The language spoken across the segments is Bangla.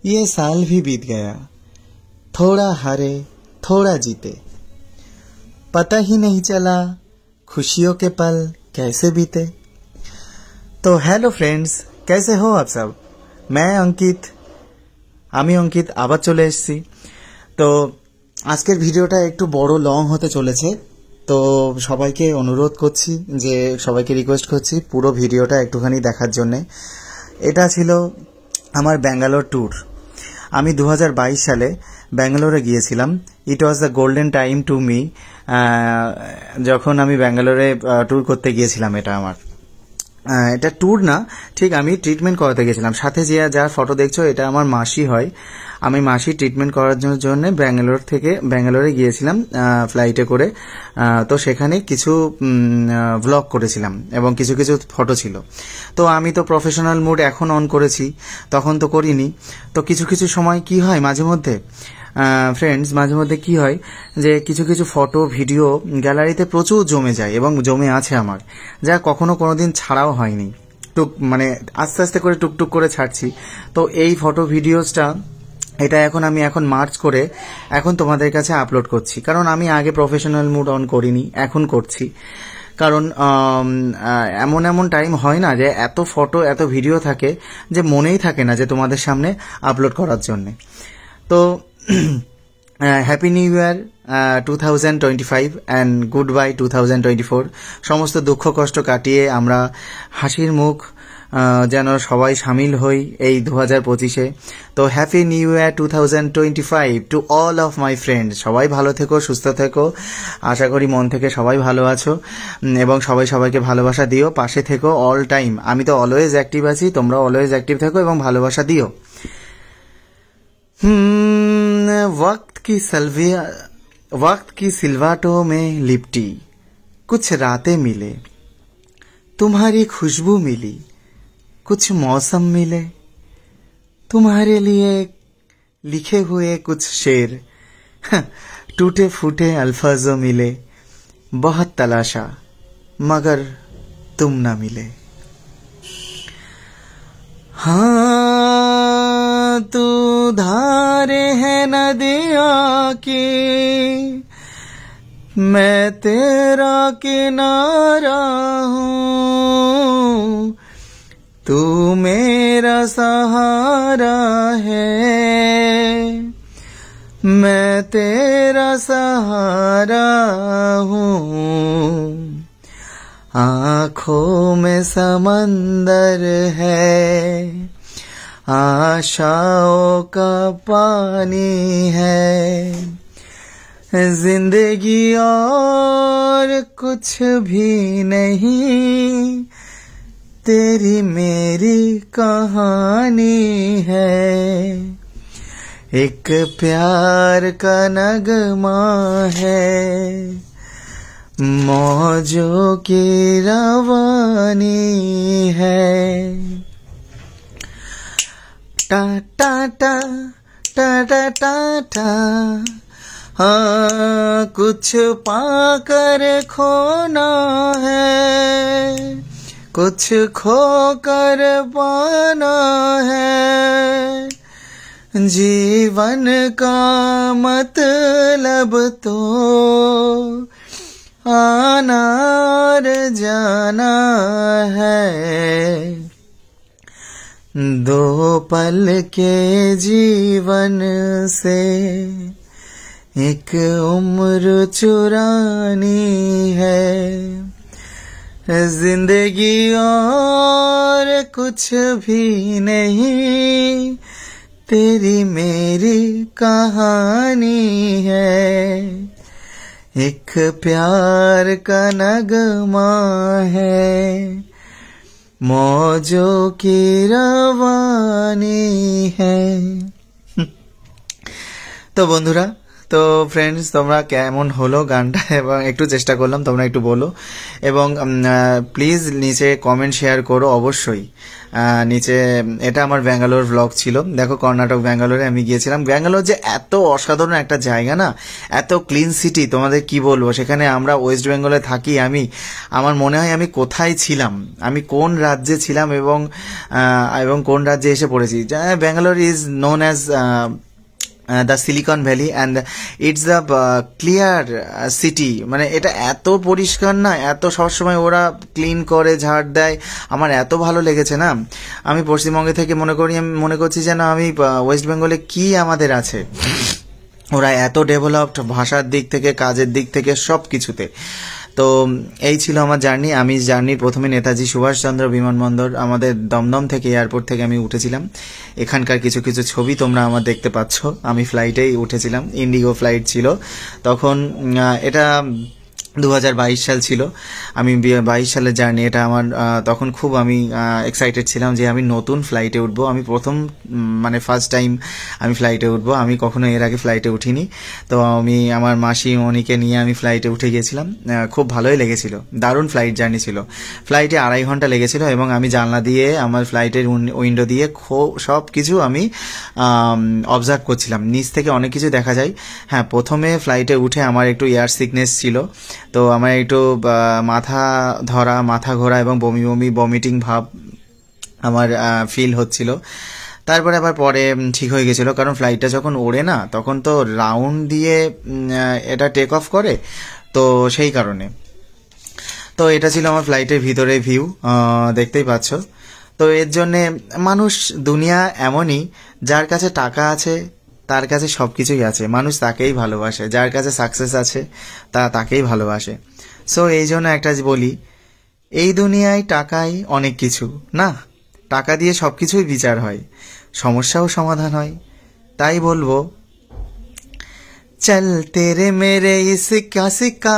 ये साल भी बीत गया, थोड़ा हारे थोड़ा जीते, पता ही नहीं चला खुशियों के पल कैसे बीते। तो हेलो फ्रेंड्स, कैसे हो आप सब? मैं অঙ্কিত আবার চলে এসেছি। তো আজকের ভিডিওটা একটু বড় লং হতে চলেছে, তো সবাইকে অনুরোধ করছি, যে সবাইকে রিকোয়েস্ট করছি পুরো ভিডিওটা একটুখানি দেখার জন্যে। এটা ছিল আমার ব্যাঙ্গালোর ট্যুর। আমি 2022 সালে ব্যাঙ্গালোরে গিয়েছিলাম। It was the golden time to me. যখন আমি ব্যাঙ্গালোরে ট্যুর করতে গিয়েছিলাম, এটা ট্যুর না, ঠিক আমি ট্রিটমেন্ট করাতে গেছিলাম। সাথে যে যার ফটো দেখছো, এটা আমার মাসি হয়। আমি মাসি ট্রিটমেন্ট করার জন্য ব্যাঙ্গালোরে গিয়েছিলাম ফ্লাইটে করে। তো সেখানে কিছু ভ্লগ করেছিলাম এবং কিছু কিছু ফটো ছিল। তো আমি তো প্রফেশনাল মুড এখন অন করেছি, তখন তো করিনি। তো কিছু কিছু সময় কি হয় মাঝে মধ্যে কি হয় যে কিছু কিছু ফটো ভিডিও গ্যালারিতে প্রচুর জমে যায় এবং জমে আছে আমার, যা কোনোদিন ছাড়াও হয়নি। আস্তে আস্তে করে টুকটুক করে ছাড়ছি। তো এই ফটো ভিডিওসটা আমি এখন মার্চ করে এখন তোমাদের কাছে আপলোড করছি, কারণ আমি আগে প্রফেশনাল মুড অন করিনি, এখন করছি। কারণ এমন টাইম হয় না যে এত ফটো এত ভিডিও থাকে যে মনেই থাকে না যে তোমাদের সামনে আপলোড করার জন্য। তো happy new year 2025 and good bye 2024। সমস্ত দুঃখ কষ্ট কাটিয়ে আমরা হাসির মুখ যেন সবাই সামিল হই এই 2025-এ। তো happy new year 2025 to all of my friend. সবাই ভালো থেকো, সুস্থ থেকো। আশা করি মন থেকে সবাই ভালো আছো এবং সবাইকে ভালোবাসা দিও, পাশে থেকো অল টাইম। আমি তো অলওয়েজ অ্যাক্টিভ আছি, তোমরা অলওয়েজ অ্যাক্টিভ থেকো এবং ভালোবাসা দিও। वक्त की सिलवाटों में लिपटी कुछ रातें मिले, तुम्हारी खुशबू मिली, कुछ मौसम मिले, तुम्हारे लिए लिखे हुए कुछ शेर, टूटे फूटे अल्फाजों मिले, बहुत तलाशा मगर तुम न मिले। हाँ, तू धारे है नदिया की, मैं तेरा किनारा हूँ, तू मेरा सहारा है, मैं तेरा सहारा हूँ। आँखों में समंदर है, आशाओं का पानी है, जिंदगी और कुछ भी नहीं, तेरी मेरी कहानी है। एक प्यार का नगमा है, मौजों की रवानी है। टा टा टा टा टा टा टा, हाँ कुछ पाकर खोना है, कुछ खोकर पाना है, जीवन का मतलब तो आना और जाना है। दो पल के जीवन से एक उम्र चुरानी है, जिंदगी और कुछ भी नहीं, तेरी मेरी कहानी है। एक प्यार का नगमा है, मौजों की रवानी है। তো বন্ধুরা, তো ফ্রেন্ডস, তোমরা কেমন হলো গানটা, এবং একটু চেষ্টা করলাম, তোমরা একটু বলো, এবং প্লিজ নিচে কমেন্ট শেয়ার করো অবশ্যই। নিচে এটা আমার ব্যাঙ্গালোর ব্লগ ছিল। দেখো, কর্ণাটক ব্যাঙ্গালোরে আমি গিয়েছিলাম। ব্যাঙ্গালোর যে এত অসাধারণ একটা জায়গা না, এত ক্লিন সিটি, তোমাদের কি বলবো। সেখানে আমরা ওয়েস্ট বেঙ্গলে থাকি, আমার মনে হয় আমি কোথায় ছিলাম, আমি কোন রাজ্যে ছিলাম, এবং কোন রাজ্যে এসে পড়েছি। Bangalore is known as the Silicon Valley and it's the clear city. মানে এটা এত পরিষ্কার না, এত সবসময় ওরা ক্লিন করে, ঝাড় দেয়, আমার এত ভালো লেগেছে না। আমি পশ্চিমবঙ্গে থেকে মনে করছি যেন আমি ওয়েস্ট বেঙ্গলে কি আমাদের আছে। ওরা এত ডেভেলপড ভাষার দিক থেকে, কাজের দিক থেকে, সব কিছুতে। তো এই ছিল আমার জার্নি। আমি জার্নির প্রথমে নেতাজি সুভাষচন্দ্র বিমানবন্দর, আমাদের দমদম থেকে, এয়ারপোর্ট থেকে আমি উঠেছিলাম। এখানকার কিছু কিছু ছবি তোমরা আমার দেখতে পাচ্ছ। আমি ফ্লাইটেই উঠেছিলাম, ইন্ডিগো ফ্লাইট ছিল তখন। এটা 2022 সাল ছিল। আমি 22 সালের জার্নি এটা আমার। তখন খুব আমি এক্সাইটেড ছিলাম যে আমি নতুন ফ্লাইটে উঠবো। আমি প্রথম, মানে ফার্স্ট টাইম আমি ফ্লাইটে উঠবো। আমি কখনো এর আগে ফ্লাইটে উঠিনি। তো আমি আমার মাসি মনিকে নিয়ে আমি ফ্লাইটে উঠে গিয়েছিলাম। খুব ভালোই লেগেছিল, দারুণ ফ্লাইট জার্নি ছিল। ফ্লাইটে 2.5 ঘন্টা লেগেছিল, এবং আমি জানলা দিয়ে, আমার ফ্লাইটের উইন্ডো দিয়ে সব কিছু আমি অবজার্ভ করছিলাম। নিচ থেকে অনেক কিছু দেখা যায়। হ্যাঁ, প্রথমে ফ্লাইটে উঠে আমার একটু এয়ার সিকনেস ছিল, তো আমার একটু মাথা ধরা, মাথা ঘোরা এবং বমিটিং ভাব আমার ফিল হচ্ছিল। তারপরে আবার পরে ঠিক হয়ে গেছিলো, কারণ ফ্লাইটটা যখন ওড়ে না, তখন তো রাউন্ড দিয়ে এটা টেক অফ করে, তো সেই কারণে। তো এটা ছিল আমার ফ্লাইটের ভিতরে ভিউ, দেখতেই পাচ্ছ। তো এর জন্যে মানুষ, দুনিয়া এমনই, যার কাছে টাকা আছে তার কাছে সব কিছুই আছে, মানুষ তাকেই ভালোবাসে। যার কাছে সাকসেস আছে তাকেই ভালোবাসে। সো এই জন্য একটা বলি, এই দুনিয়ায় টাকায় অনেক কিছু না, টাকা দিয়ে সব কিছুই বিচার হয়, সমস্যাও সমাধান হয়। তাই বলবো, চল তেরে মেরে ইসকা সিকা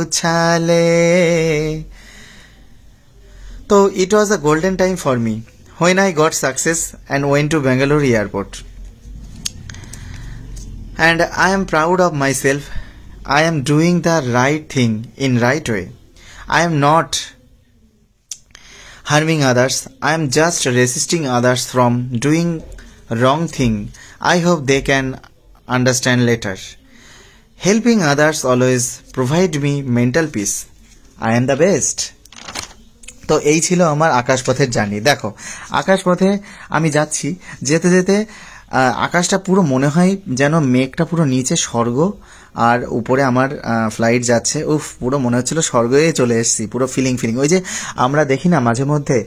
উছালে। তো it was a golden time for me when I got success and went to Bangalore airport. And I am proud of myself. I am doing the right thing in right way. I am not harming others. I am just resisting others from doing wrong thing. I hope they can understand later. Helping others always provide me mental peace. I am the best. তো এই ছিল আমার আকাশপথের জার্নি। দেখো, আকাশপথে আমি যাচ্ছি, যেতে যেতে আকাশটা পুরো মনে হয় যেন মেঘটা পুরো নিচে স্বর্গ, আর উপরে আমার ফ্লাইট যাচ্ছে। পুরো মনে হচ্ছিল স্বর্গে চলে এসেছি, পুরো ফিলিং। ওই যে আমরা দেখি না মাঝে মধ্যে,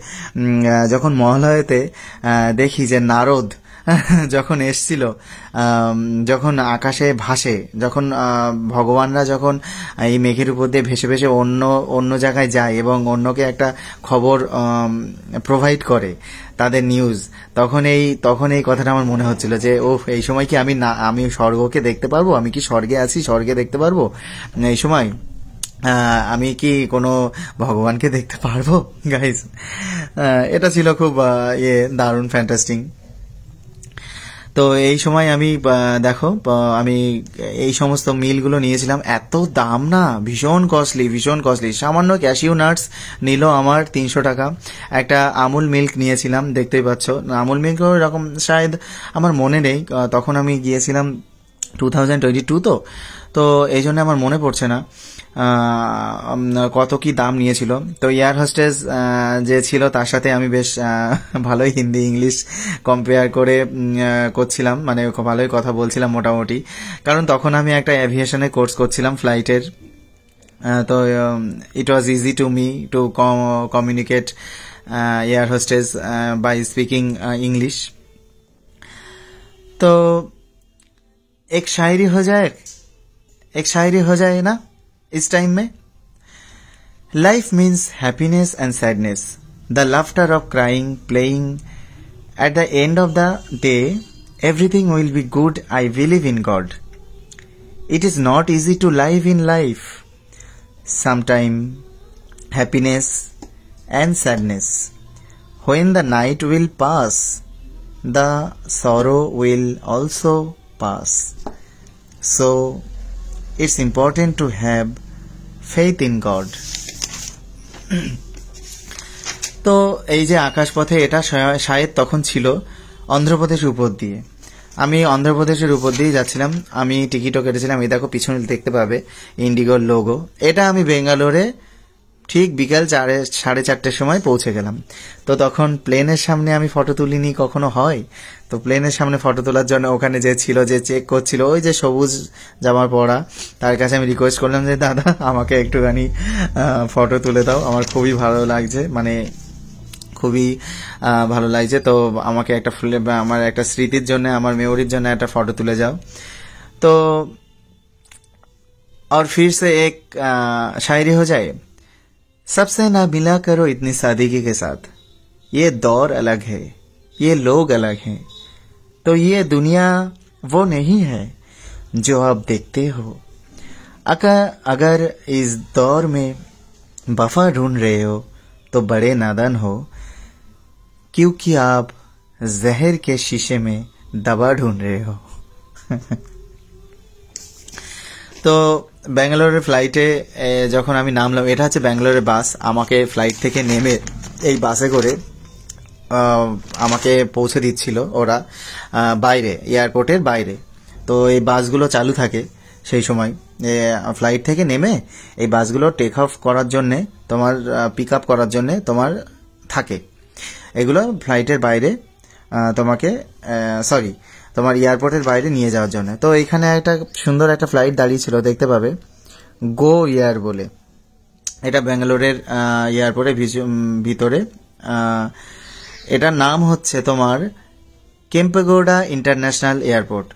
যখন মহালয়াতে দেখি যে নারদ যখন এসছিল, যখন আকাশে ভাসে, যখন ভগবানরা যখন এই মেঘের উপর দিয়ে ভেসে ভেসে অন্য জায়গায় যায় এবং অন্যকে একটা খবর প্রোভাইড করে, তাদের নিউজ, তখন এই কথাটা আমার মনে হচ্ছিল যে এই সময় কি আমি স্বর্গকে দেখতে পারবো? আমি কি স্বর্গে আছি, স্বর্গে দেখতে পারবো এই সময়? আমি কি কোনো ভগবানকে দেখতে পারবো? গাইস, এটা ছিল খুব দারুণ, ফ্যান্টাস্টিং। তো এই সময় আমি দেখো, আমি এই সমস্ত মিলগুলো নিয়েছিলাম। এত দাম না, ভীষণ কস্টলি। সামান্য ক্যাশিউ নাটস নিল আমার 300 টাকা। একটা আমুল মিল্ক নিয়েছিলাম, দেখতেই পাচ্ছ। আমুল মিল্ক এরকম শায়দ আমার মনে নেই, তখন আমি গিয়েছিলাম 2022, তো এই জন্য আমার মনে পড়ছে না কত কি দাম নিয়েছিল। তো এয়ার হোস্টেস যে ছিল, তার সাথে আমি বেশ ভালোই হিন্দি ইংলিশ কম্পেয়ার করে করছিলাম, মানে ভালোই কথা বলছিলাম মোটামুটি, কারণ তখন আমি একটা এভিয়েশনের কোর্স করছিলাম ফ্লাইটের। তো it was easy to me to communicate air hostess by speaking English. तो एक शायरी हो जाए ना इस टाइम में। Life means happiness and sadness, the laughter of crying, playing. At the end of the day everything will be good. I believe in God. It is not easy to live in life. Sometime happiness and sadness. When the night will pass, the sorrow will also pass. So it's important to have faith in God. তো এই যে আকাশপথে, এটা শায়দ তখন ছিল অন্ধ্রপ্রদেশের উপর দিয়ে। আমি অন্ধ্রপ্রদেশের উপর দিয়ে যাচ্ছিলাম, আমি টিকিটও কেটেছিলাম। এই দেখো পিছনে দেখতে পাবে ইন্ডিগোর লোগো। এটা আমি বেঙ্গালোরে ঠিক বিকাল 4:30টার সময় পৌঁছে গেলাম। তো তখন প্লেনের সামনে আমি ফটো তুলিনি, কখনো হয় তো প্লেনের সামনে ফটো তোলার জন্য ওখানে যে ছিল, যে চেক করছিল, ওই যে সবুজ জামার পরা, তার কাছে আমি রিকোয়েস্ট করলাম যে দাদা আমাকে একটুখানি ফটো তুলে দাও, আমার খুবই ভালো লাগছে, মানে খুবই ভালো লাগছে, তো আমাকে একটা আমার একটা স্মৃতির জন্য, আমার মেমোরির জন্য একটা ফটো তুলে যাও। তো और फिर से एक शायरी हो जाए, सबसे ना मिला करो इतनी सादगी के साथ, ये दौर अलग है, ये लोग अलग हैं, तो ये दुनिया वो नहीं है जो आप देखते हो। अगर इस दौर में वफा ढूंढ रहे हो तो बड़े नादान हो, क्योंकि आप जहर के शीशे में दवा ढूंढ रहे हो। তো ব্যাঙ্গালোরের ফ্লাইটে যখন আমি নামলাম, এটা হচ্ছে ব্যাঙ্গালোরের বাস, আমাকে ফ্লাইট থেকে নেমে এই বাসে করে আমাকে পৌঁছে দিচ্ছিল ওরা বাইরে, এয়ারপোর্টের বাইরে। তো এই বাসগুলো চালু থাকে সেই সময়, ফ্লাইট থেকে নেমে এই বাসগুলো টেক অফ করার জন্যে, তোমার পিক আপ করার জন্যে তোমার থাকে, এগুলো ফ্লাইটের বাইরে তোমাকে তোমার এয়ারপোর্টের বাইরে নিয়ে যাওয়ার জন্য। তো এইখানে একটা সুন্দর একটা ফ্লাইট দাঁড়িয়ে ছিল, দেখতে পাবে গো এয়ার বলে, এটা ব্যাঙ্গালোরের এয়ারপোর্টের ভিতরে। এটার নাম হচ্ছে তোমার কেম্পেগৌড়া ইন্টারন্যাশনাল এয়ারপোর্ট।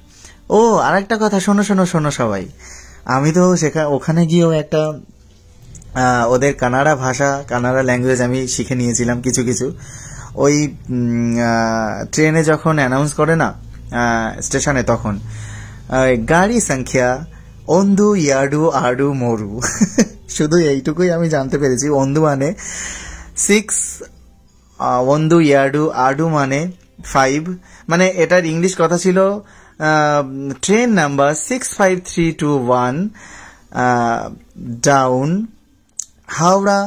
ও আরেকটা কথা, শোনো শোনো শোনো সবাই, আমি তো ওখানে গিয়েও একটা ওদের কানাডা ভাষা, কানাডা ল্যাঙ্গুয়েজ আমি শিখে নিয়েছিলাম কিছু কিছু। ওই ট্রেনে যখন অ্যানাউন্স করে না স্টেশনে, তখন গাড়ি সংখ্যা অন্ধু ইয়াডু আডু মরু, শুধু এইটুকুই আমি জানতে পেরেছি। অন্ধু মানে 6, অন্ধু ইয়াডু আডু মানে 5, মানে এটার ইংলিশ কথা ছিল train number 65321 down Howrah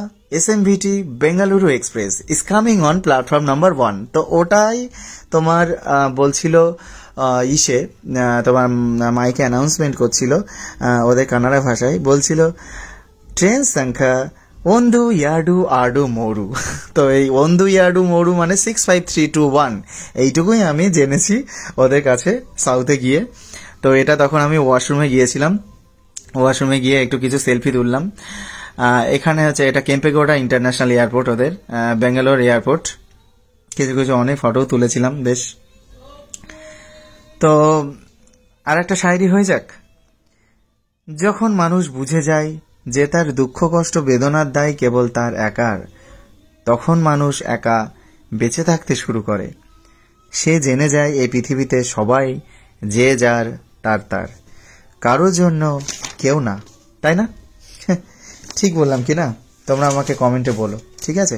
SMVT Bengaluru express is coming on platform number 1। তো ওটাই তোমার বলছিল তোমার মাইকে অ্যানাউন্সমেন্ট করছিল ওদের কানাডা ভাষায়, বলছিল ট্রেন সংখ্যা অন্ধু ইয়াডু আডু মরু। তো এই অন্ধু ইয়াডু মরু মানে 65321, এইটুকুই আমি জেনেছি ওদের কাছে সাউথে গিয়ে। তো এটা তখন আমি ওয়াশরুমে গিয়েছিলাম, ওয়াশরুমে গিয়ে একটু কিছু সেলফি তুললাম। এখানে হচ্ছে এটা কেম্পেগৌড়া ইন্টারন্যাশনাল এয়ারপোর্ট, ওদের ব্যাঙ্গালোর এয়ারপোর্ট। কিছু কিছু অনেক ফটো তুলেছিলাম বেশ। তো আর একটা শায়রি হয়ে যাক। যখন মানুষ বুঝে যায় যে তার দুঃখ কষ্ট বেদনার দায় কেবল তার একার, তখন মানুষ একা বেঁচে থাকতে শুরু করে। সে জেনে যায় এই পৃথিবীতে সবাই যে যার তার তার, কারোর জন্য কেউ না, তাই না? ঠিক বললাম কি না? তোমরা আমাকে কমেন্টে বলো, ঠিক আছে?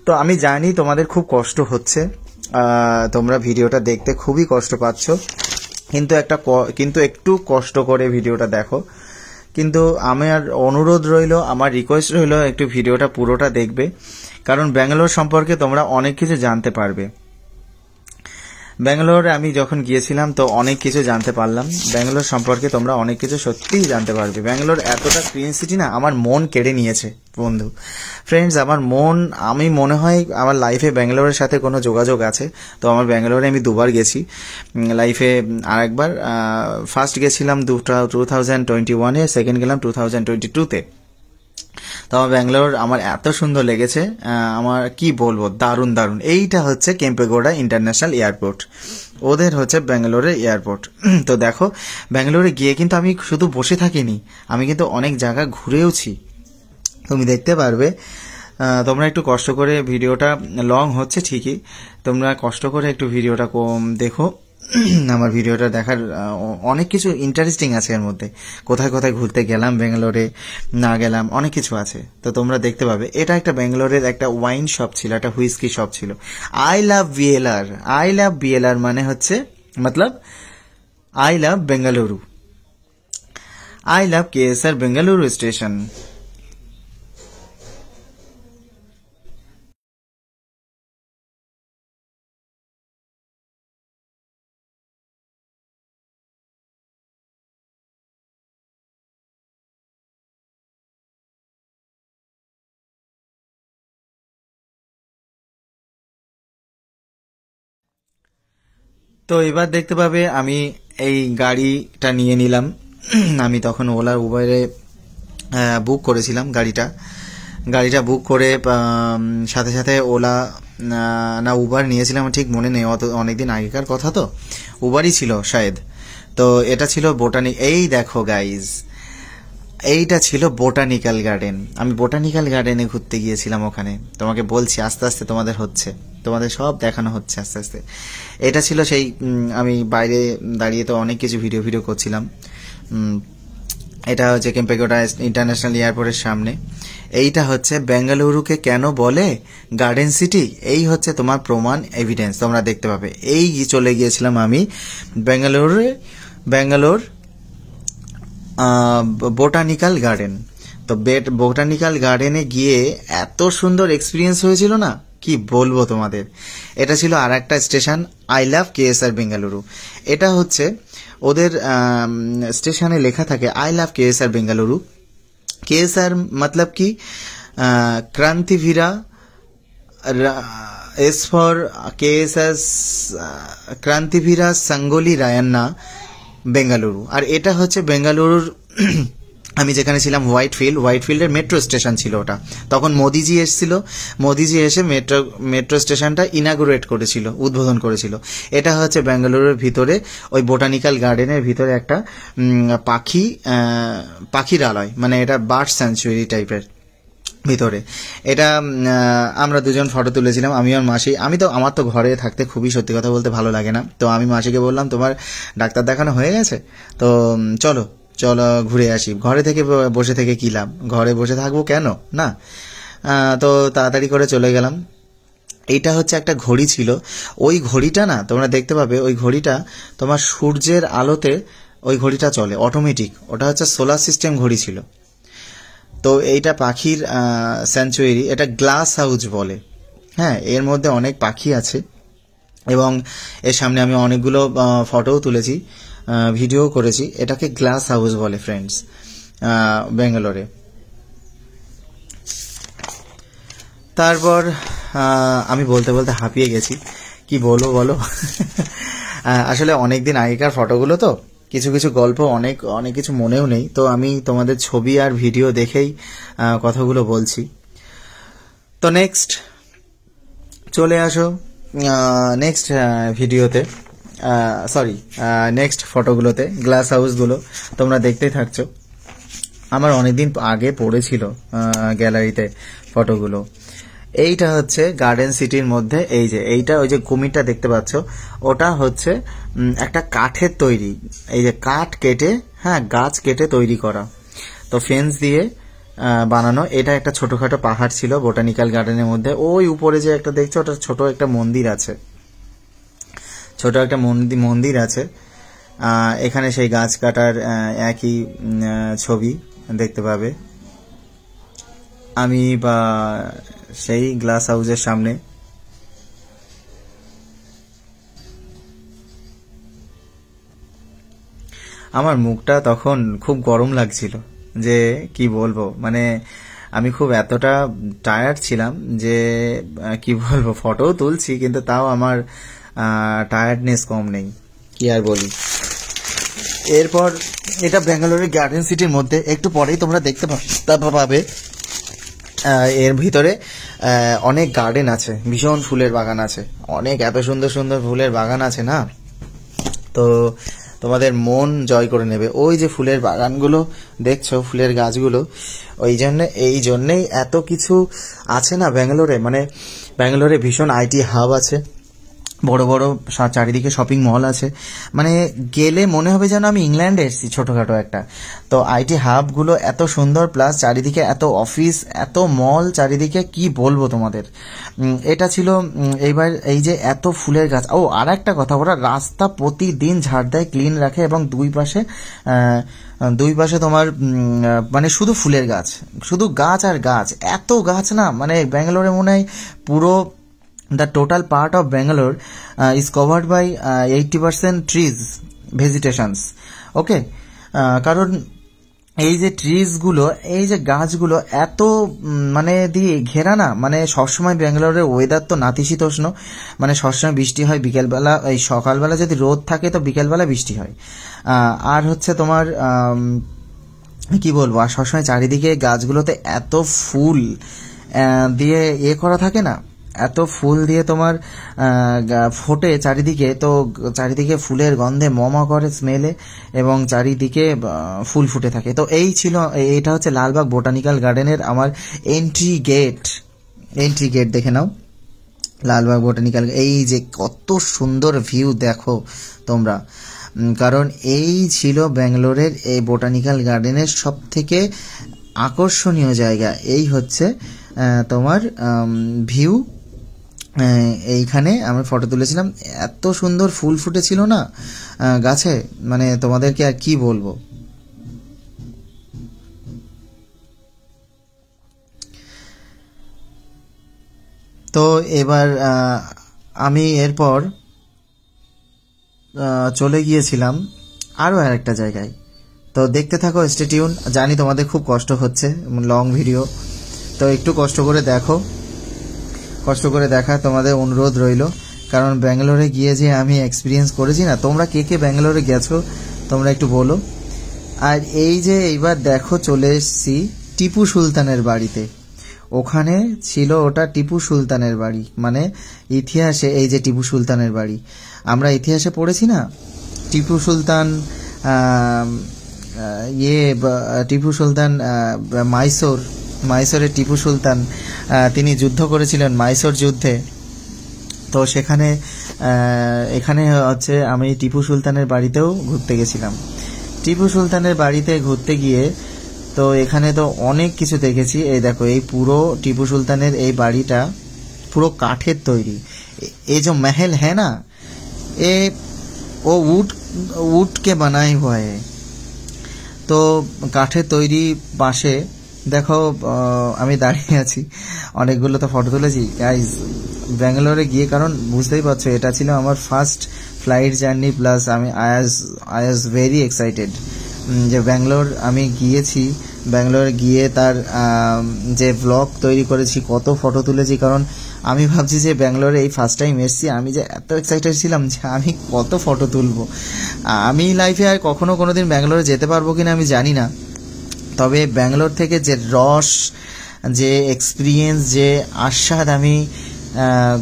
তো আমি জানি তোমাদের খুব কষ্ট হচ্ছে, তোমরা ভিডিওটা দেখতে খুবই কষ্ট পাচ্ছ, কিন্তু একটু কষ্ট করে ভিডিওটা দেখো। কিন্তু আমার অনুরোধ রইল, আমার রিকোয়েস্ট রইল, একটু ভিডিওটা পুরোটা দেখবে, কারণ ব্যাঙ্গালোর সম্পর্কে তোমরা অনেক কিছু জানতে পারবে। ব্যাঙ্গালোরে আমি যখন গিয়েছিলাম তো অনেক কিছু জানতে পারলাম ব্যাঙ্গালোর সম্পর্কে, তোমরা অনেক কিছু সত্যিই জানতে পারবে। ব্যাঙ্গালোর এতটা ক্লিন সিটি না, আমার মন কেড়ে নিয়েছে বন্ধু, ফ্রেন্ডস। আমি মনে হয় আমার লাইফে ব্যাঙ্গালোরের সাথে কোনো যোগাযোগ আছে। তো আমার ব্যাঙ্গালোরে আমি 2বার গেছি লাইফে, আরেকবার ফার্স্ট গেছিলাম 2021-এ, সেকেন্ড গেলাম 2022-তে। তো আমার ব্যাঙ্গালোর আমার এত সুন্দর লেগেছে, আমার কি বলবো, দারুণ দারুণ। এইটা হচ্ছে কেম্পেগৌড়া ইন্টারন্যাশনাল এয়ারপোর্ট, ওদের হচ্ছে ব্যাঙ্গালোরের এয়ারপোর্ট। তো দেখো, ব্যাঙ্গালোরে গিয়ে কিন্তু আমি শুধু বসে থাকিনি, আমি কিন্তু অনেক জায়গা ঘুরেওছি, তুমি দেখতে পারবে। তোমরা একটু কষ্ট করে, ভিডিওটা লং হচ্ছে ঠিকই, তোমরা কষ্ট করে একটু ভিডিওটা দেখো। আমার ভিডিওটা দেখার অনেক কিছু ইন্টারেস্টিং আছে এর মধ্যে, কোথায় কোথায় ঘুরতে গেলাম ব্যাঙ্গালোরে, না গেলাম, অনেক কিছু আছে। তো তোমরা দেখতে পাবে। এটা একটা ব্যাঙ্গালোরের একটা ওয়াইন শপ ছিল, একটা হুইস্কি শপ ছিল। আই লাভ বিএলআর মানে হচ্ছে মতলব I love Bengaluru. I love KSR Bengaluru station. তো এবার দেখতে পাবে আমি এই গাড়িটা নিয়ে নিলাম। আমি তখন ওলা উবারে বুক করেছিলাম গাড়িটা বুক করে সাথে সাথে ওলা না উবার নিয়েছিলাম ঠিক মনে নেই, অনেকদিন আগেকার কথা, তো উবারই ছিল শায়দ। তো এটা ছিল এই দেখো গাইজ, এইটা ছিল বোটানিক্যাল গার্ডেন। আমি বোটানিক্যাল গার্ডেনে ঘুরতে গিয়েছিলাম ওখানে, তোমাকে বলছি আস্তে আস্তে তোমাদের সব দেখানো হচ্ছে আস্তে আস্তে। এটা ছিল সেই, আমি বাইরে দাঁড়িয়ে তো অনেক কিছু ভিডিও করছিলাম। এটা হচ্ছে কেম্পেগৌড়া ইন্টারন্যাশনাল এয়ারপোর্টের সামনে। এইটা হচ্ছে বেঙ্গালুরুকে কেন বলে গার্ডেন সিটি, এই হচ্ছে তোমার প্রমাণ, এভিডেন্স তোমরা দেখতে পাবে। এই চলে গিয়েছিলাম আমি ব্যাঙ্গালোর বোটানিক্যাল গার্ডেন। তো বোটানিক্যাল গার্ডেনে গিয়ে এত সুন্দর এক্সপিরিয়েন্স হয়েছিল না, কি বলবো তোমাদের। এটা ছিল আর একটা station, I love KSR Bengaluru. এটা হচ্ছে ওদের স্টেশনে লেখা থাকে I love KSR Bengaluru. KSR মতলব কি Krantiveera, S for KSR Krantiveera Sangolli Rayanna Bengaluru. আর এটা হচ্ছে বেঙ্গালুরুর আমি যেখানে ছিলাম হোয়াইটফিল্ডের মেট্রো স্টেশন ছিল ওটা। তখন মোদিজি এসে মেট্রো স্টেশনটা ইনাগুরেট করেছিল, উদ্বোধন করেছিল। এটা হচ্ছে বেঙ্গালুরুর ভিতরে ওই বোটানিক্যাল গার্ডেনের ভিতরে একটা পাখিরালয়, মানে এটা বার্ড স্যাংচুয়ারি টাইপের ভিতরে। এটা আমরা দুজন ফটো তুলেছিলাম, আমি আর মাসি। আমার তো ঘরে থাকতে খুবই, সত্যি কথা বলতে, ভালো লাগে না। তো আমি মাসিকে বললাম তোমার ডাক্তার দেখানো হয়ে গেছে, তো চলো ঘুরে আসি। ঘরে থেকে বসে থেকে কি লাভ, ঘরে বসে থাকবো কেন না। তো তাড়াতাড়ি করে চলে গেলাম। এইটা হচ্ছে একটা ঘড়ি ছিল, ওই ঘড়িটা না তোমরা দেখতে পাবে, ওই ঘড়িটা তোমার সূর্যের আলোতে ওই ঘড়িটা চলে অটোমেটিক। ওটা হচ্ছে সোলার সিস্টেম ঘড়ি ছিল। তো এইটা পাখির স্যাংচুয়ারি, এটা গ্লাস হাউস বলে। হ্যাঁ, এর মধ্যে অনেক পাখি আছে এবং এর সামনে আমি অনেকগুলো ফটোও তুলেছি, ভিডিও করেছি। এটাকে গ্লাস হাউস বলে ফ্রেন্ডস, ব্যাঙ্গালোরে। তারপর আমি বলতে হাঁপিয়ে গেছি, কি বলো। আসলে অনেকদিন আগেকার ফটোগুলো তো, কিছু গল্প অনেক কিছু মনেও নেই। তো আমি তোমাদের ছবি আর ভিডিও দেখেই কথাগুলো বলছি। তো নেক্সট চলে আসো নেক্সট ভিডিওতে, নেক্সট ফটোগুলোতে। গ্লাস হাউসগুলো তোমরা দেখতেই থাকছো। আমার অনেকদিন আগে পড়েছিল গ্যালারিতে ফটোগুলো। এইটা হচ্ছে গার্ডেন সিটির মধ্যে, এইটা ওই যে কুমিরটা দেখতে পাচ্ছ, ওটা হচ্ছে একটা কাঠের তৈরি। এই যে কাঠ কেটে, হ্যাঁ, গাছ কেটে তৈরি করা, তো ফেন্স দিয়ে বানানো। এটা একটা ছোটখাটো পাহাড় ছিল বোটানিক্যাল গার্ডেনের মধ্যে। ওই উপরে যে একটা দেখছো, ওটা ছোট একটা মন্দির আছে, মন্দির আছে। এখানে সেই গাছ কাটার একই ছবি দেখতে পাবে। আমি সেই গ্লাস হাউসের সামনে। আমার মুখটা তখন খুব গরম লাগছিল, যে কি বলবো, মানে আমি খুব এতটা টায়ার্ড ছিলাম যে কি বলবো। ফটোও তুলছি কিন্তু তাও আমার টায়ার্ডনেস কম নেই, কি আর বলি। এরপর এটা ব্যাঙ্গালোরের গার্ডেন সিটির মধ্যে, একটু পরেই তোমরা দেখতে পাবে এর ভিতরে অনেক গার্ডেন আছে, ভীষণ ফুলের বাগান আছে, অনেক এত সুন্দর ফুলের বাগান আছে না, তো তোমাদের মন জয় করে নেবে। ওই যে ফুলের বাগানগুলো দেখছো, ফুলের গাছগুলো, এই জন্যেই এত কিছু আছে না ব্যাঙ্গালোরে। মানে ব্যাঙ্গালোরে ভীষণ আইটি হাব আছে, বড় বড় চারিদিকে শপিং মল আছে, মানে গেলে মনে হবে যেন আমি ইংল্যান্ডে এসেছি ছোটোখাটো একটা। তো আইটি হাবগুলো এত সুন্দর, প্লাস চারিদিকে এত অফিস, এত মল চারিদিকে, কি বলবো তোমাদের। এটা ছিল। এইবার এই যে এত ফুলের গাছ, ও আর একটা কথা, ওরা রাস্তা প্রতিদিন ঝাড় দেয়, ক্লিন রাখে, এবং দুই পাশে তোমার মানে শুধু ফুলের গাছ, শুধু গাছ আর গাছ, এত গাছ না, মানে ব্যাঙ্গালোরে মনে হয় পুরো the total part of Bangalore is covered by 80% trees vegetations. ওকে, কারণ এই যে ট্রিজগুলো, এই যে গাছগুলো এত মানে দিয়ে ঘেরা না, মানে সবসময় ব্যাঙ্গালোরের ওয়েদার তো নাতিশীতোষ্ণ, মানে সবসময় বৃষ্টি হয় বিকেলবেলা, এই সকালবেলা যদি রোদ থাকে তো বিকেলবেলা বৃষ্টি হয়। আর হচ্ছে তোমার কি বলবো, আর সবসময় চারিদিকে গাছগুলোতে এত ফুল দিয়ে করা থাকে না, এত ফুল দিয়ে তোমার ফোটে চারিদিকে, তো চারিদিকে ফুলের গন্ধে মমা করে স্মেলে, এবং চারিদিকে ফুল ফুটে থাকে। তো এই ছিল, এটা হচ্ছে লালবাগ বোটানিক্যাল গার্ডেনের আমার এন্ট্রি গেট। দেখে নাও লালবাগ বোটানিক্যাল, এই যে কত সুন্দর ভিউ দেখো তোমরা। কারণ এই ছিল ব্যাঙ্গালোরের এই বোটানিক্যাল গার্ডেনের সব থেকে আকর্ষণীয় জায়গা, এই হচ্ছে তোমার ভিউ। এইখানে আমি ফটো তুলেছিলাম, এত সুন্দর ফুল ফুটেছিল না গাছে, মানে তোমাদেরকে আর কি বলবো। তো এবার আমি এরপর চলে গিয়েছিলাম আরও আরেকটা জায়গায়। তো দেখতে থাকো, স্টে টিউন। জানি তোমাদের খুব কষ্ট হচ্ছে, লং ভিডিও, তো একটু কষ্ট করে দেখো, কষ্ট করে দেখা তোমাদের অনুরোধ রইল। কারণ ব্যাঙ্গালোরে গিয়ে যে আমি এক্সপিরিয়েন্স করেছি না, তোমরা কে কে ব্যাঙ্গালোরে গেছো তোমরা একটু বলো। আর এই যে এইবার দেখো চলে এসেছি টিপু সুলতানের বাড়িতে। ওখানে ছিল ওটা টিপু সুলতানের বাড়ি, মানে ইতিহাসে এই যে টিপু সুলতানের বাড়ি, আমরা ইতিহাসে পড়েছি না, টিপু সুলতান টিপু সুলতান মাইসোরের টিপু সুলতান, তিনি যুদ্ধ করেছিলেন মাইসোর যুদ্ধে। তো এখানে হচ্ছে আমি টিপু সুলতানের বাড়িতেও ঘুরতে গেছিলাম। টিপু সুলতানের বাড়িতে ঘুরতে গিয়ে তো এখানে তো অনেক কিছু দেখেছি। এই দেখো, এই পুরো টিপু সুলতানের এই বাড়িটা পুরো কাঠের তৈরি। এই যে महल है ना, वो वुड के बनाए हुआ है। তো কাঠের তৈরি, পাশে দেখো আমি দাঁড়িয়ে আছি, অনেকগুলো তো ফটো তুলেছি গাইজ ব্যাঙ্গালোরে গিয়ে। কারণ বুঝতেই পারছো, এটা ছিল আমার ফার্স্ট ফ্লাইট জার্নি, প্লাস আমি আই ওয়াজ ভেরি এক্সাইটেড যে ব্যাঙ্গালোর আমি গিয়েছি। ব্যাঙ্গালোরে গিয়ে তার যে ব্লগ তৈরি করেছি, কত ফটো তুলেছি, কারণ আমি ভাবছি যে ব্যাঙ্গালোরে এই ফার্স্ট টাইম এসেছি, আমি যে এত এক্সাইটেড ছিলাম যে আমি কত ফটো তুলবো। আমি লাইফে আর কোনোদিন ব্যাঙ্গালোরে যেতে পারবো কিনা আমি জানি না, তবে ব্যাঙ্গালোর থেকে যে রস, যে এক্সপিরিয়েন্স, যে আস্বাদ আমি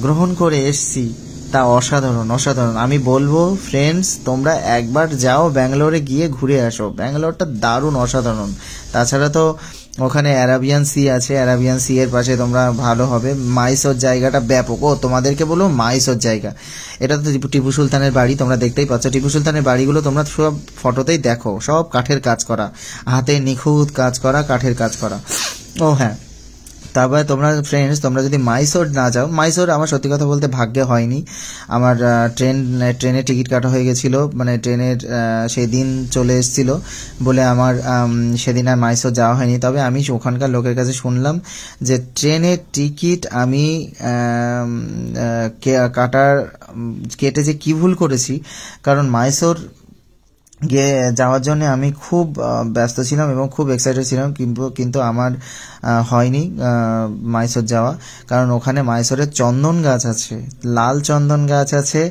গ্রহণ করে এসেছি, তা অসাধারণ। আমি বলবো ফ্রেন্ডস, তোমরা একবার যাও ব্যাঙ্গালোরে, গিয়ে ঘুরে আসো। ব্যাঙ্গালোরটা দারুণ, অসাধারণ। তাছাড়া তো ওখানে অ্যারাবিয়ান সি আছে, অ্যারাবিয়ান সি এর পাশে তোমরা ভালো হবে। মাইসোর জায়গাটা ব্যাপক। তোমাদেরকে বলবো মাইসোর জায়গা, এটা তো টিপু সুলতানের বাড়ি, তোমরা দেখতেই পাচ্ছ। টিপু সুলতানের বাড়িগুলো তোমরা সব ফটোতেই দেখো, সব কাঠের কাজ করা, হাতে নিখুঁত কাজ করা, কাঠের কাজ করা। ও হ্যাঁ, তারপরে তোমরা ফ্রেন্ডস, তোমরা যদি মাইসোর না যাও, মাইসোর আমার সত্যি কথা বলতে ভাগ্যে হয়নি। আমার ট্রেনে টিকিট কাটা হয়ে গেছিল, মানে ট্রেনের সেই দিন চলে এসেছিল বলে আমার সেদিন আর মাইসোর যাওয়া হয়নি। তবে আমি ওখানকার লোকের কাছে শুনলাম যে ট্রেনের টিকিট আমি কেটে যে কি ভুল করেছি, কারণ মাইসোর গিয়ে যাওয়ার জন্য আমি খুব ব্যস্ত ছিলাম এবং খুব এক্সাইটেড ছিলাম, কিন্তু আমার হয়নি মাইসোর যাওয়া। কারণ ওখানে মাইসোরের চন্দন গাছ আছে, লাল চন্দন গাছ আছে,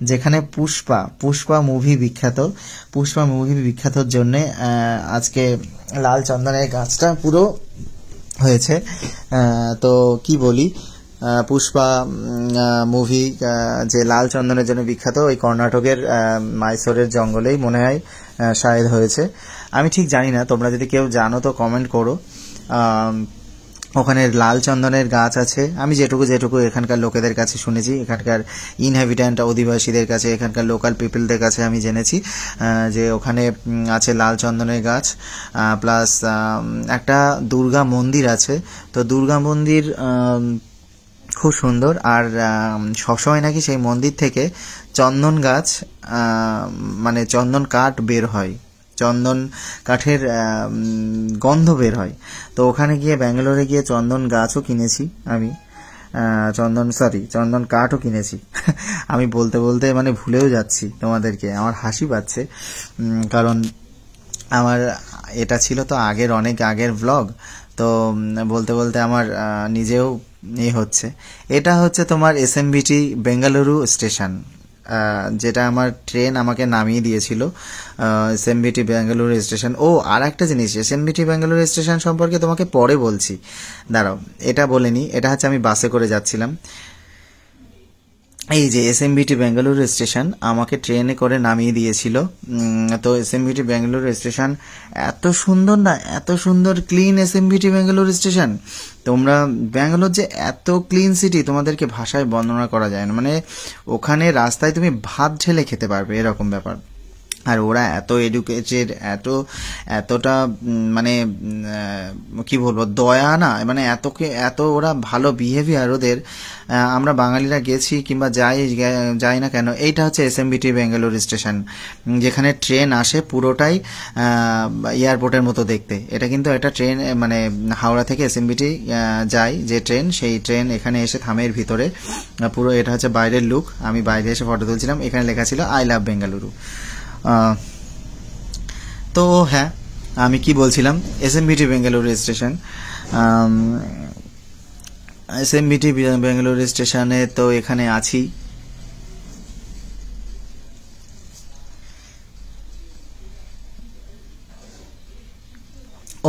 যেখানে পুষ্পা মুভি বিখ্যাত। পুষ্পা মুভি বিখ্যাতর জন্যে আজকে লাল চন্দনের গাছটা পুরো হয়েছে। তো কি বলি, পুষ্পা মুভি যে লাল চন্দনের জন্য বিখ্যাত, ওই কর্ণাটকের মাইসোরের জঙ্গলেই মনে হয় শায়দ হয়েছে, আমি ঠিক জানি না। তোমরা যদি কেউ জানো তো কমেন্ট করো। ওখানে লাল চন্দনের গাছ আছে। আমি যেটুকু এখানকার লোকেদের কাছে শুনেছি, এখানকার ইনহ্যাবিট্যান্ট অধিবাসীদের কাছে, এখানকার লোকাল পিপলদের কাছে আমি জেনেছি যে ওখানে আছে লাল চন্দনের গাছ, প্লাস একটা দুর্গা মন্দির আছে। তো দুর্গা মন্দির খুব সুন্দর। আর সবসময় নাকি সেই মন্দির থেকে চন্দন গাছ মানে চন্দন কাঠ বের হয়, চন্দন কাঠের গন্ধ বের হয়। তো ওখানে গিয়ে ব্যাঙ্গালোরে গিয়ে চন্দন গাছও কিনেছি আমি, চন্দন কাঠও কিনেছি। আমি বলতে বলতে মানে ভুলেও যাচ্ছি তোমাদেরকে, আমার হাসি পাচ্ছে, কারণ আমার এটা ছিল তো অনেক আগের ব্লগ। তো বলতে বলতে আমার নিজেও হচ্ছে। এটা হচ্ছে তোমার এসএমবিটি বেঙ্গালুরু স্টেশন, যেটা আমার ট্রেন আমাকে নামিয়ে দিয়েছিল এসএমবিটি বেঙ্গালুরু স্টেশন। ও আর একটা জিনিস, এসএমবিটি বেঙ্গালুরু স্টেশন সম্পর্কে তোমাকে পরে বলছি, দাঁড়াও, এটা বলে নি। এটা হচ্ছে আমি বাসে করে যাচ্ছিলাম। এই যে এসএমবিটি বেঙ্গালুরু স্টেশন আমাকে ট্রেনে করে নামিয়ে দিয়েছিল। তো এসএমবিটি বেঙ্গালুরু স্টেশন এত সুন্দর না, এত সুন্দর ক্লিন এসএমবিটি বেঙ্গালুরু স্টেশন। তোমরা ব্যাঙ্গালোর যে এত ক্লিন সিটি তোমাদেরকে ভাষায় বর্ণনা করা যায় না। মানে ওখানে রাস্তায় তুমি ভাত ঢেলে খেতে পারবে, এরকম ব্যাপার। আর ওরা এত এডুকেটেড, এতটা মানে কি বলবো, দয়া না, মানে এত ওরা ভালো বিহেভিয়ার ওদের। আমরা বাঙালিরা গেছি কিংবা যাই না কেন, এইটা হচ্ছে এসএমবিটি বেঙ্গালুরু স্টেশন, যেখানে ট্রেন আসে পুরোটাই এয়ারপোর্টের মতো দেখতে। এটা কিন্তু একটা ট্রেন, মানে হাওড়া থেকে এসএমবিটি যায় যে ট্রেন, সেই ট্রেন এখানে এসে থামের ভিতরে পুরো। এটা হচ্ছে বাইরের লুক, আমি বাইরে এসে ফটো তুলছিলাম। এখানে লেখা ছিল আই লাভ বেঙ্গালুরু। তো হ্যাঁ, আমি কি বলছিলাম, SMBT Bengaluru station, SMBT Bengaluru স্টেশনে তো এখানে আছি।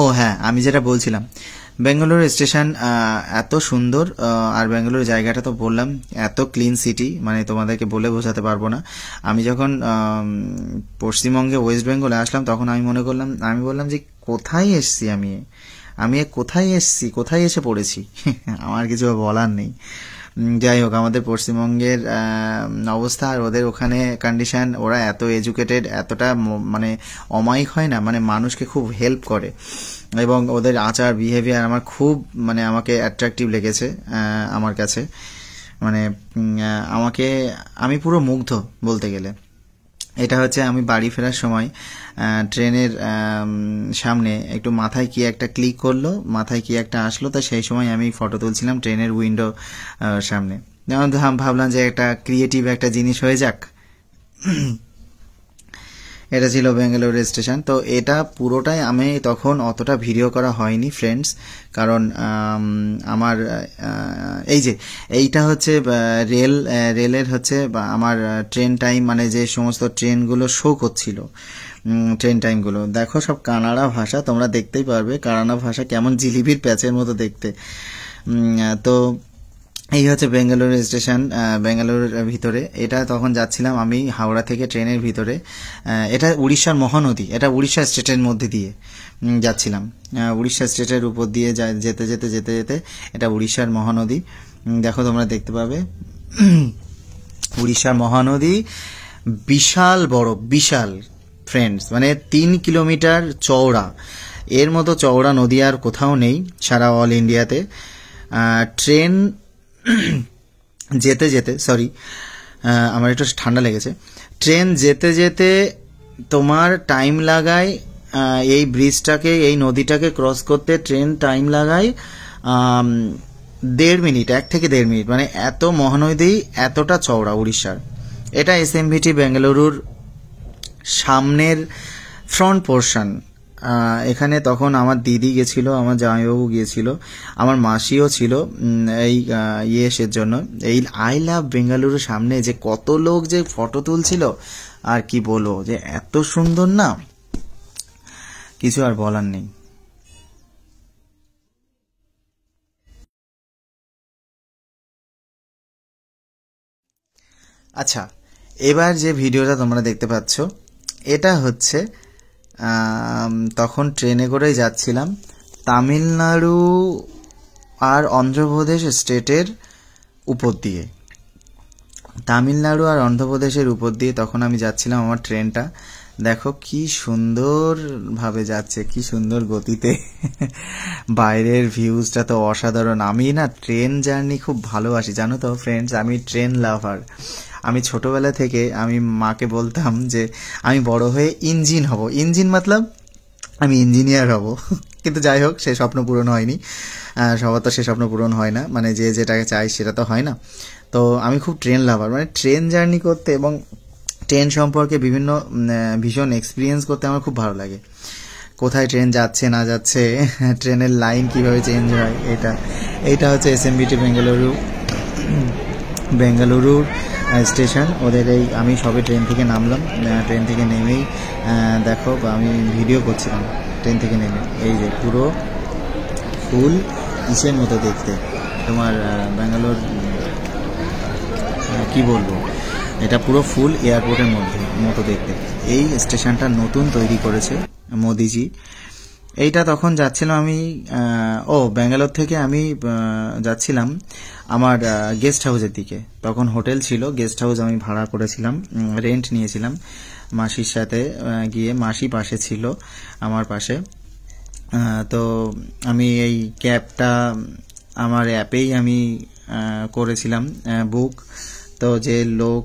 ও হ্যাঁ, আমি যেটা বলছিলাম, বেঙ্গালুরু স্টেশন এত সুন্দর। আর বেঙ্গালুরু জায়গাটা তো বললাম, এত ক্লিন সিটি, মানে তোমাদেরকে বলে বোঝাতে পারবো না। আমি যখন পশ্চিমবঙ্গে ওয়েস্ট বেঙ্গলে আসলাম, তখন আমি বললাম যে কোথায় এসছি আমি কোথায় এসছি, কোথায় এসে পড়েছি। আমার কিছু বলার নেই। যাই হোক, আমাদের পশ্চিমবঙ্গের অবস্থা আর ওদের ওখানে কন্ডিশন, ওরা এত এডুকেটেড, এতটা মানে অমায়িক হয় না, মানে মানুষকে খুব হেল্প করে, এবং ওদের আচার বিহেভিয়ার আমার খুব, মানে আমাকে অ্যাট্রাকটিভ লেগেছে আমার কাছে। মানে আমি পুরো মুগ্ধ বলতে গেলে। এটা হচ্ছে আমি বাড়ি ফেরার সময় ট্রেনের সামনে একটু মাথায় কি একটা ক্লিক করলো, মাথায় কি একটা আসলো, তো সেই সময় আমি ফটো তুলছিলাম ট্রেনের উইন্ডো সামনে। যেমন ভাবলাম যে একটা ক্রিয়েটিভ একটা জিনিস হয়ে যাক। এটা ছিল বেঙ্গালুরু স্টেশন। তো এটা পুরোটাই আমি তখন অতটা ভিডিও করা হয়নি ফ্রেন্ডস, কারণ আমার এইটা হচ্ছে রেলের হচ্ছে আমার ট্রেন টাইম, মানে যে সমস্ত ট্রেনগুলো শো করছিল, ট্রেন টাইমগুলো দেখো, সব কানাড়া ভাষা, তোমরা দেখতেই পারবে কানাড়া ভাষা কেমন জিলিপির প্যাচের মতো দেখতে। তো এই হচ্ছে বেঙ্গালুরু স্টেশন, বেঙ্গালুরুর ভিতরে। এটা তখন যাচ্ছিলাম আমি হাওড়া থেকে ট্রেনের ভিতরে। এটা উড়িষ্যার মহানদী, এটা উড়িষ্যা স্টেটের মধ্যে দিয়ে যাচ্ছিলাম, উড়িষ্যা স্টেটের উপর দিয়ে যেতে যেতে যেতে যেতে এটা উড়িষ্যার মহানদী। দেখো, তোমরা দেখতে পাবে উড়িষ্যার মহানদী, বিশাল বড়, বিশাল ফ্রেন্ডস, মানে 3 কিলোমিটার চওড়া। এর মতো চওড়া নদী আর কোথাও নেই সারা অল ইন্ডিয়াতে। ট্রেন যেতে যেতে, আমার একটু ঠান্ডা লেগেছে। ট্রেন যেতে যেতে তোমার টাইম লাগায়, এই ব্রিজটাকে, এই নদীটাকে ক্রস করতে ট্রেন টাইম লাগায় 1.5 মিনিট, 1 থেকে 1.5 মিনিট। মানে এত মহানদী, এতটা চওড়া উড়িষ্যার। এটা এসএমবিটি বেঙ্গালুরুর সামনের ফ্রন্ট পোর্শন। এখানে তখন আমার দিদি গেছিল, আমার জামাইবাবু গিয়েছিল, আমার মাসিও ছিল এই এসের জন্য। এই আই লাভ বেঙ্গালুরুর সামনে যে কত লোক যে ফটো তুলছিল, আর কি বলবো, যে এত সুন্দর না, কিছু আর বলার নেই। আচ্ছা, এবার যে ভিডিওটা তোমরা দেখতে পাচ্ছ, এটা হচ্ছে তখন ট্রেনে করেই যাচ্ছিলাম তামিলনাড়ু আর অন্ধ্রপ্রদেশ স্টেটের উপর দিয়ে, তামিলনাড়ু আর অন্ধ্রপ্রদেশের উপর দিয়ে তখন আমি যাচ্ছিলাম আমার ট্রেনটা। দেখো কি সুন্দরভাবে যাচ্ছে, কি সুন্দর গতিতে। বাইরের ভিউজটা তো অসাধারণ। আমি না ট্রেন জার্নি খুব ভালোবাসি, জানো তো ফ্রেন্ডস, আমি ট্রেন লাভার। আমি ছোটবেলা থেকে আমি মাকে বলতাম যে আমি বড় হয়ে ইঞ্জিন হব। ইঞ্জিন মতলব আমি ইঞ্জিনিয়ার হব। কিন্তু যাই হোক, সে স্বপ্ন পূরণ হয়নি। সবার তো সে স্বপ্ন পূরণ হয় না, মানে যে যেটাকে চাই সেটা তো হয় না। তো আমি খুব ট্রেন লাভার, মানে ট্রেন জার্নি করতে এবং ট্রেন সম্পর্কে বিভিন্ন ভীষণ এক্সপিরিয়েন্স করতে আমার খুব ভালো লাগে। কোথায় ট্রেন যাচ্ছে না যাচ্ছে, ট্রেনের লাইন কিভাবে চেঞ্জ হয়, এইটা হচ্ছে এসএমবিটি বেঙ্গালুরুর স্টেশন। ওদের এই আমি সবে ট্রেন থেকে নামলাম। ট্রেন থেকে নেমেই দেখো আমি ভিডিও করছিলাম ট্রেন থেকে নেমে। এই যে পুরো ফুল ইসের মতো দেখতে, তোমার ব্যাঙ্গালোর কি বলবো, এটা পুরো ফুল এয়ারপোর্টের মতো দেখতে। এই স্টেশনটা নতুন তৈরি করেছে মোদিজি। এইটা তখন যাচ্ছিলাম আমি, ব্যাঙ্গালোর থেকে আমি যাচ্ছিলাম আমার গেস্ট হাউসের দিকে। তখন হোটেল ছিল, গেস্ট হাউস আমি ভাড়া করেছিলাম, রেন্ট নিয়েছিলাম মাসির সাথে গিয়ে। মাসি পাশে ছিল আমার পাশে। তো আমি এই ক্যাবটা আমার অ্যাপেই আমি করেছিলাম বুক। তো যে লোক